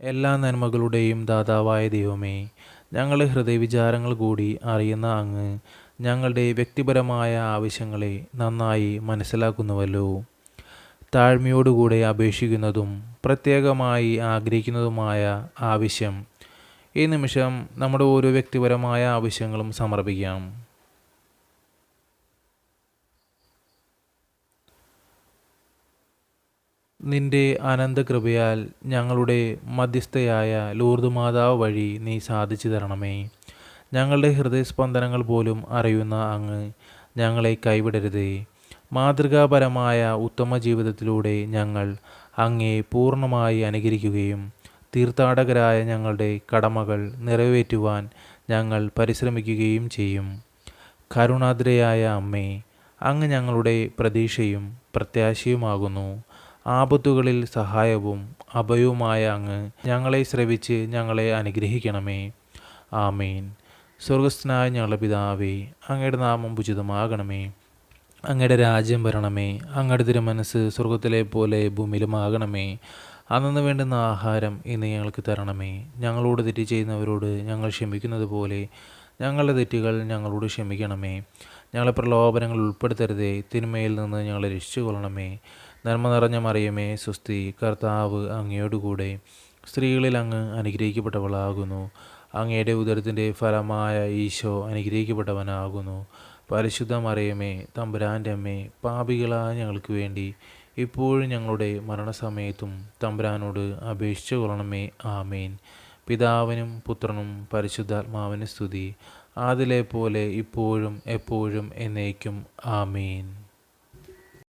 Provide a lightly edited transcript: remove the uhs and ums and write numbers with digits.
എല്ലാ നന്മകളുടെയും ദാതാവായ ദൈവമേ, ഞങ്ങളുടെ ഹൃദയവിചാരങ്ങൾ കൂടി അറിയുന്ന അങ്ങ് ഞങ്ങളുടെ വ്യക്തിപരമായ ആവശ്യങ്ങളെ നന്നായി മനസ്സിലാക്കുന്നുവല്ലോ. താഴ്മയോടുകൂടെ അപേക്ഷിക്കുന്നതും പ്രത്യേകമായി ആഗ്രഹിക്കുന്നതുമായ ആവശ്യം ഈ നിമിഷം നമ്മുടെ ഓരോ വ്യക്തിപരമായ ആവശ്യങ്ങളും സമർപ്പിക്കാം. നിന്റെ അനന്തകൃപയാൽ ഞങ്ങളുടെ മധ്യസ്ഥയായ ലൂർദ് മാതാവ് വഴി നീ സാധിച്ചു തരണമേ. ഞങ്ങളുടെ ഹൃദയസ്പന്ദനങ്ങൾ പോലും അറിയുന്ന അങ്ങ് ഞങ്ങളെ കൈവിടരുതേ. മാതൃകാപരമായ ഉത്തമ ജീവിതത്തിലൂടെ ഞങ്ങൾ അങ്ങേ പൂർണ്ണമായി അനുകരിക്കുകയും തീർത്ഥാടകരായ ഞങ്ങളുടെ കടമകൾ നിറവേറ്റുവാൻ ഞങ്ങൾ പരിശ്രമിക്കുകയും ചെയ്യും. കരുണാദ്രയായ അമ്മേ, അങ്ങ് ഞങ്ങളുടെ പ്രതീക്ഷയും പ്രത്യാശയുമാകുന്നു. ആപത്തുകളിൽ സഹായവും അഭയവുമായ അങ്ങ് ഞങ്ങളെ ശ്രവിച്ച് ഞങ്ങളെ അനുഗ്രഹിക്കണമേ. ആമേൻ. സ്വർഗസ്ഥനായ ഞങ്ങളുടെ പിതാവേ, അങ്ങയുടെ നാമം ഉചിതമാകണമേ. അങ്ങയുടെ രാജ്യം വരണമേ. അങ്ങയുടെ തിരുമനസ്സ് സ്വർഗത്തിലെ പോലെ ഭൂമിയിലുമാകണമേ. അന്നു വേണ്ടുന്ന ആഹാരം ഇന്ന് ഞങ്ങൾക്ക് തരണമേ. ഞങ്ങളോട് തെറ്റ് ചെയ്യുന്നവരോട് ഞങ്ങൾ ക്ഷമിക്കുന്നത് പോലെ ഞങ്ങളുടെ തെറ്റുകൾ ഞങ്ങളോട് ക്ഷമിക്കണമേ. ഞങ്ങളെ പ്രലോഭനങ്ങൾ ഉൾപ്പെടുത്തരുതേ, തിന്മയിൽ നിന്ന് ഞങ്ങളെ രക്ഷിച്ചുകൊള്ളണമേ. നന്മ നിറഞ്ഞ മറിയമേ, സ്വസ്തി, കർത്താവ് അങ്ങയോടുകൂടെ സ്ത്രീകളിൽ അങ്ങ് അനുഗ്രഹിക്കപ്പെട്ടവളാകുന്നു. അങ്ങയുടെ ഉദരത്തിൻ്റെ ഫലമായ ഈശോ അനുഗ്രഹിക്കപ്പെട്ടവനാകുന്നു. പരിശുദ്ധ മറിയമേ, തമ്പുരാൻ്റെ അമ്മേ, പാപികളായ ഞങ്ങൾക്ക് വേണ്ടി ഇപ്പോഴും ഞങ്ങളുടെ മരണസമയത്തും തമ്പുരാനോട് അപേക്ഷിച്ചു കൊള്ളണമേ. ആമേൻ. പിതാവിനും പുത്രനും പരിശുദ്ധാത്മാവിന് സ്തുതി, ആദിലെ പോലെ ഇപ്പോഴും എപ്പോഴും എന്നേക്കും. ആമേൻ.